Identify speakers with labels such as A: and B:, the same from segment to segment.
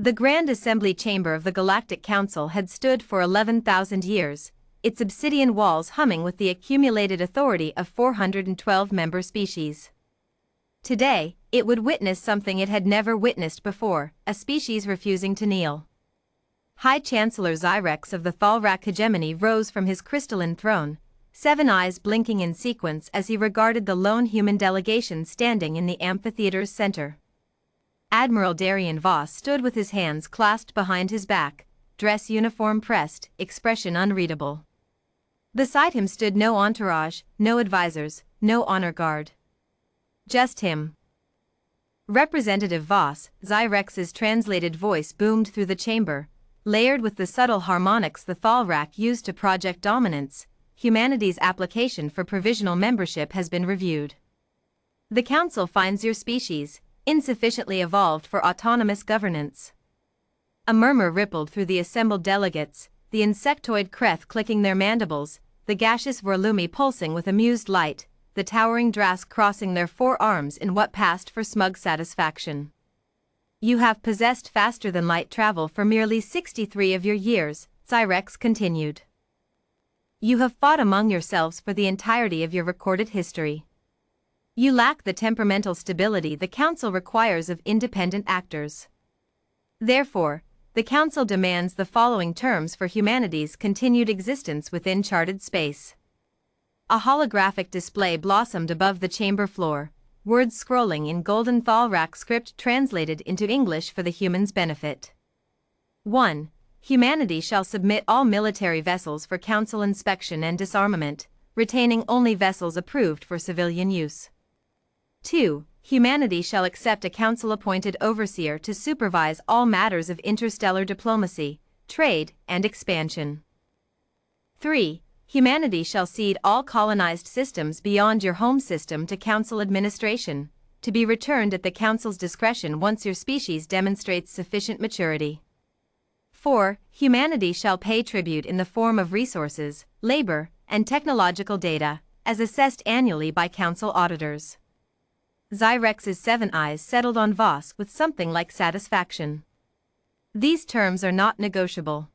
A: The Grand Assembly Chamber of the Galactic Council had stood for 11,000 years, its obsidian walls humming with the accumulated authority of 412 member species. Today, it would witness something it had never witnessed before, a species refusing to kneel. High Chancellor Xyrex of the Thalrak hegemony rose from his crystalline throne, 7 eyes blinking in sequence as he regarded the lone human delegation standing in the amphitheater's center. Admiral Darian Voss stood with his hands clasped behind his back, dress uniform pressed, expression unreadable. Beside him stood no entourage, no advisors, no honor guard. Just him. Representative Voss, Xyrex's translated voice boomed through the chamber, layered with the subtle harmonics the Thalrak used to project dominance. Humanity's application for provisional membership has been reviewed. The Council finds your species insufficiently evolved for autonomous governance. A murmur rippled through the assembled delegates, the insectoid Kreth clicking their mandibles, the gaseous Vorlumi pulsing with amused light, the towering Drask crossing their 4 arms in what passed for smug satisfaction. You have possessed faster-than-light travel for merely 63 of your years, Xyrex continued. You have fought among yourselves for the entirety of your recorded history. You lack the temperamental stability the Council requires of independent actors. Therefore, the Council demands the following terms for humanity's continued existence within charted space. A holographic display blossomed above the chamber floor, words scrolling in golden Thalrak script translated into English for the humans' benefit. 1. Humanity shall submit all military vessels for Council inspection and disarmament, retaining only vessels approved for civilian use. 2. Humanity shall accept a Council-appointed overseer to supervise all matters of interstellar diplomacy, trade, and expansion. 3. Humanity shall cede all colonized systems beyond your home system to Council administration, to be returned at the Council's discretion once your species demonstrates sufficient maturity. 4. Humanity shall pay tribute in the form of resources, labor, and technological data, as assessed annually by Council auditors. Xyrex's 7 eyes settled on Voss with something like satisfaction. These terms are not negotiable.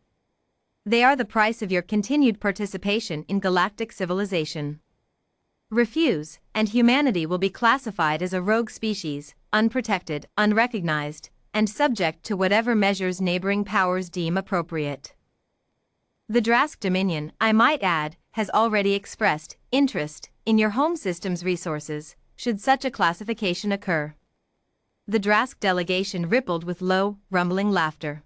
A: They are the price of your continued participation in galactic civilization. Refuse, and humanity will be classified as a rogue species, unprotected, unrecognized, and subject to whatever measures neighboring powers deem appropriate. The Drask Dominion, I might add, has already expressed interest in your home system's resources, should such a classification occur. The Drask delegation rippled with low, rumbling laughter.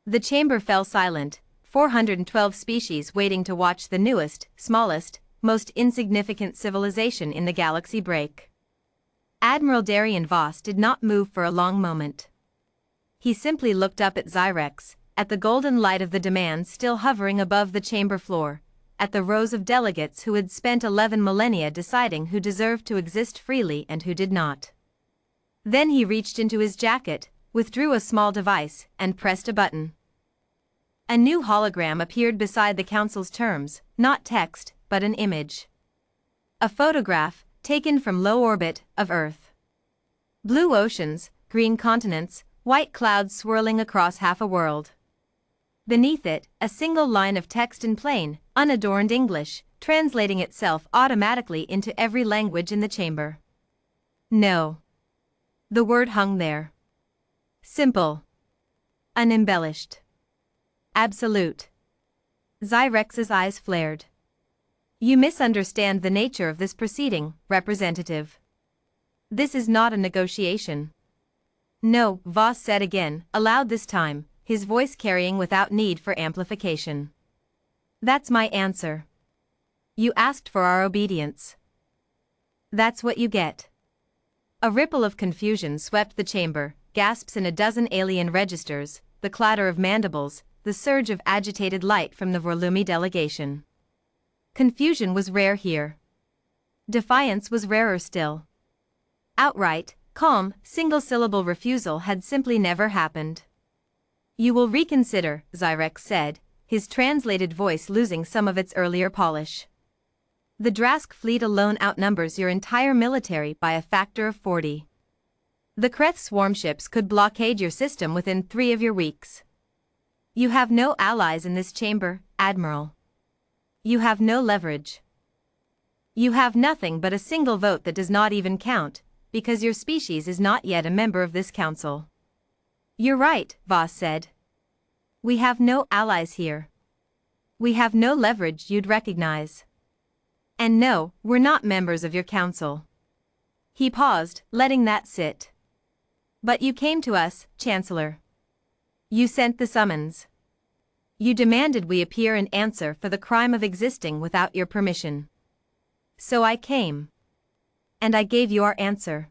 A: The chamber fell silent, 412 species waiting to watch the newest, smallest, most insignificant civilization in the galaxy break. Admiral Darian Voss did not move for a long moment. He simply looked up at Xyrex, at the golden light of the demands still hovering above the chamber floor, at the rows of delegates who had spent 11 millennia deciding who deserved to exist freely and who did not. Then he reached into his jacket, withdrew a small device, and pressed a button. A new hologram appeared beside the Council's terms, not text, but an image. A photograph, taken from low orbit, of Earth. Blue oceans, green continents, white clouds swirling across half a world. Beneath it, a single line of text in plain, unadorned English, translating itself automatically into every language in the chamber. No. The word hung there. Simple. Unembellished. Absolute. Xyrex's eyes flared. You misunderstand the nature of this proceeding, Representative. This is not a negotiation. No, Voss said again, aloud this time, his voice carrying without need for amplification. That's my answer. You asked for our obedience. That's what you get. A ripple of confusion swept the chamber, gasps in a dozen alien registers, the clatter of mandibles, the surge of agitated light from the Vorlumi delegation. Confusion was rare here. Defiance was rarer still. Outright, calm, single-syllable refusal had simply never happened. You will reconsider, Xyrex said, his translated voice losing some of its earlier polish. The Drask fleet alone outnumbers your entire military by a factor of 40. The Kreth swarm ships could blockade your system within 3 of your weeks. You have no allies in this chamber, Admiral. You have no leverage. You have nothing but a single vote that does not even count, because your species is not yet a member of this council. You're right, Voss said. We have no allies here. We have no leverage you'd recognize. And no, we're not members of your council. He paused, letting that sit. But you came to us, Chancellor. You sent the summons. You demanded we appear and answer for the crime of existing without your permission. So I came. And I gave you our answer.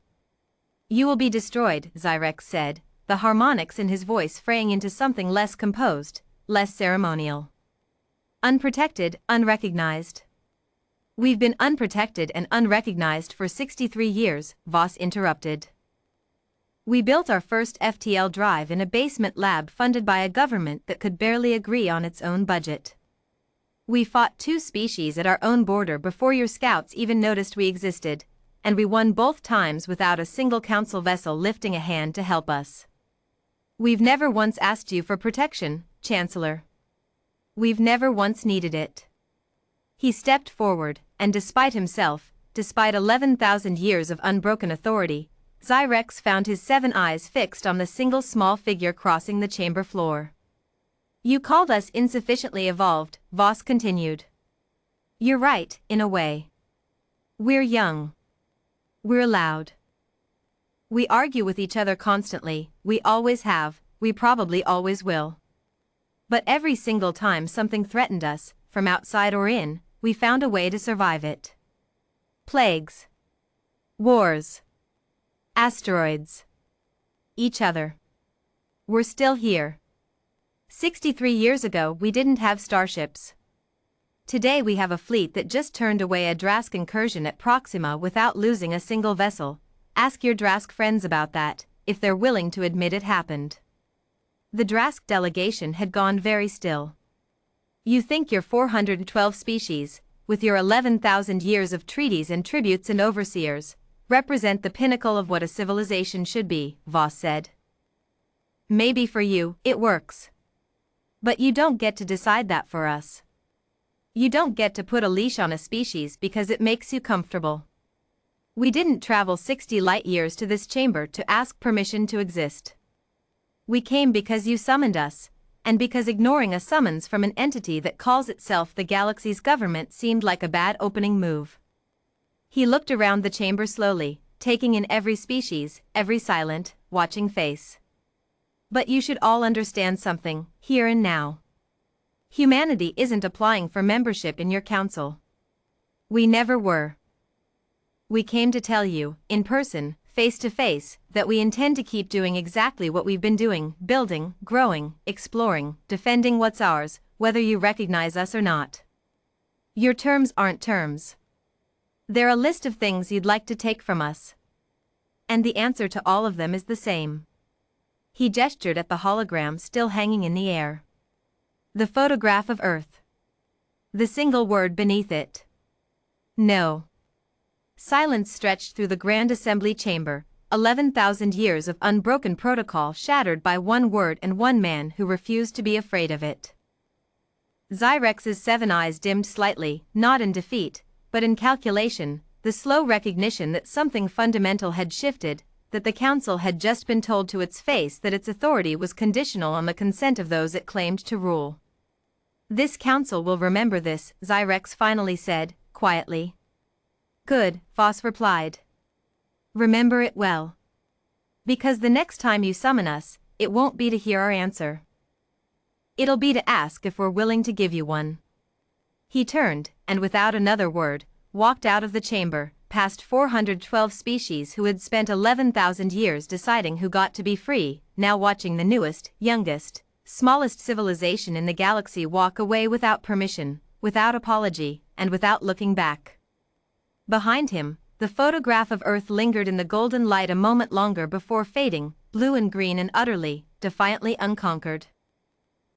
A: You will be destroyed, Zyrex said, the harmonics in his voice fraying into something less composed, less ceremonial. Unprotected, unrecognized. We've been unprotected and unrecognized for 63 years, Voss interrupted. We built our first FTL drive in a basement lab funded by a government that could barely agree on its own budget. We fought 2 species at our own border before your scouts even noticed we existed, and we won both times without a single council vessel lifting a hand to help us. We've never once asked you for protection, Chancellor. We've never once needed it. He stepped forward, and despite himself, despite 11,000 years of unbroken authority, Zyrex found his 7 eyes fixed on the single small figure crossing the chamber floor. You called us insufficiently evolved, Voss continued. You're right, in a way. We're young. We're loud. We argue with each other constantly, we always have, we probably always will. But every single time something threatened us, from outside or in, we found a way to survive it. Plagues. Wars. Asteroids. Each other. We're still here. 63 years ago we didn't have starships. Today we have a fleet that just turned away a Drask incursion at Proxima without losing a single vessel. Ask your Drask friends about that, if they're willing to admit it happened. The Drask delegation had gone very still. You think your 412 species, with your 11,000 years of treaties and tributes and overseers, represent the pinnacle of what a civilization should be, Voss said. Maybe for you, it works. But you don't get to decide that for us. You don't get to put a leash on a species because it makes you comfortable. We didn't travel 60 light years to this chamber to ask permission to exist. We came because you summoned us, and because ignoring a summons from an entity that calls itself the galaxy's government seemed like a bad opening move. He looked around the chamber slowly, taking in every species, every silent, watching face. But you should all understand something, here and now. Humanity isn't applying for membership in your council. We never were. We came to tell you, in person, face to face, that we intend to keep doing exactly what we've been doing, building, growing, exploring, defending what's ours, whether you recognize us or not. Your terms aren't terms. They're a list of things you'd like to take from us. And the answer to all of them is the same. He gestured at the hologram still hanging in the air. The photograph of Earth. The single word beneath it. No. Silence stretched through the Grand Assembly chamber, 11,000 years of unbroken protocol shattered by one word and one man who refused to be afraid of it. Zyrex's 7 eyes dimmed slightly, not in defeat, but in calculation, the slow recognition that something fundamental had shifted, that the council had just been told to its face that its authority was conditional on the consent of those it claimed to rule. This council will remember this, Zyrex finally said, quietly. Good, Voss replied. Remember it well. Because the next time you summon us, it won't be to hear our answer. It'll be to ask if we're willing to give you one. He turned, and without another word, walked out of the chamber, past 412 species who had spent 11,000 years deciding who got to be free, now watching the newest, youngest, smallest civilization in the galaxy walk away without permission, without apology, and without looking back. Behind him, the photograph of Earth lingered in the golden light a moment longer before fading, blue and green and utterly, defiantly unconquered.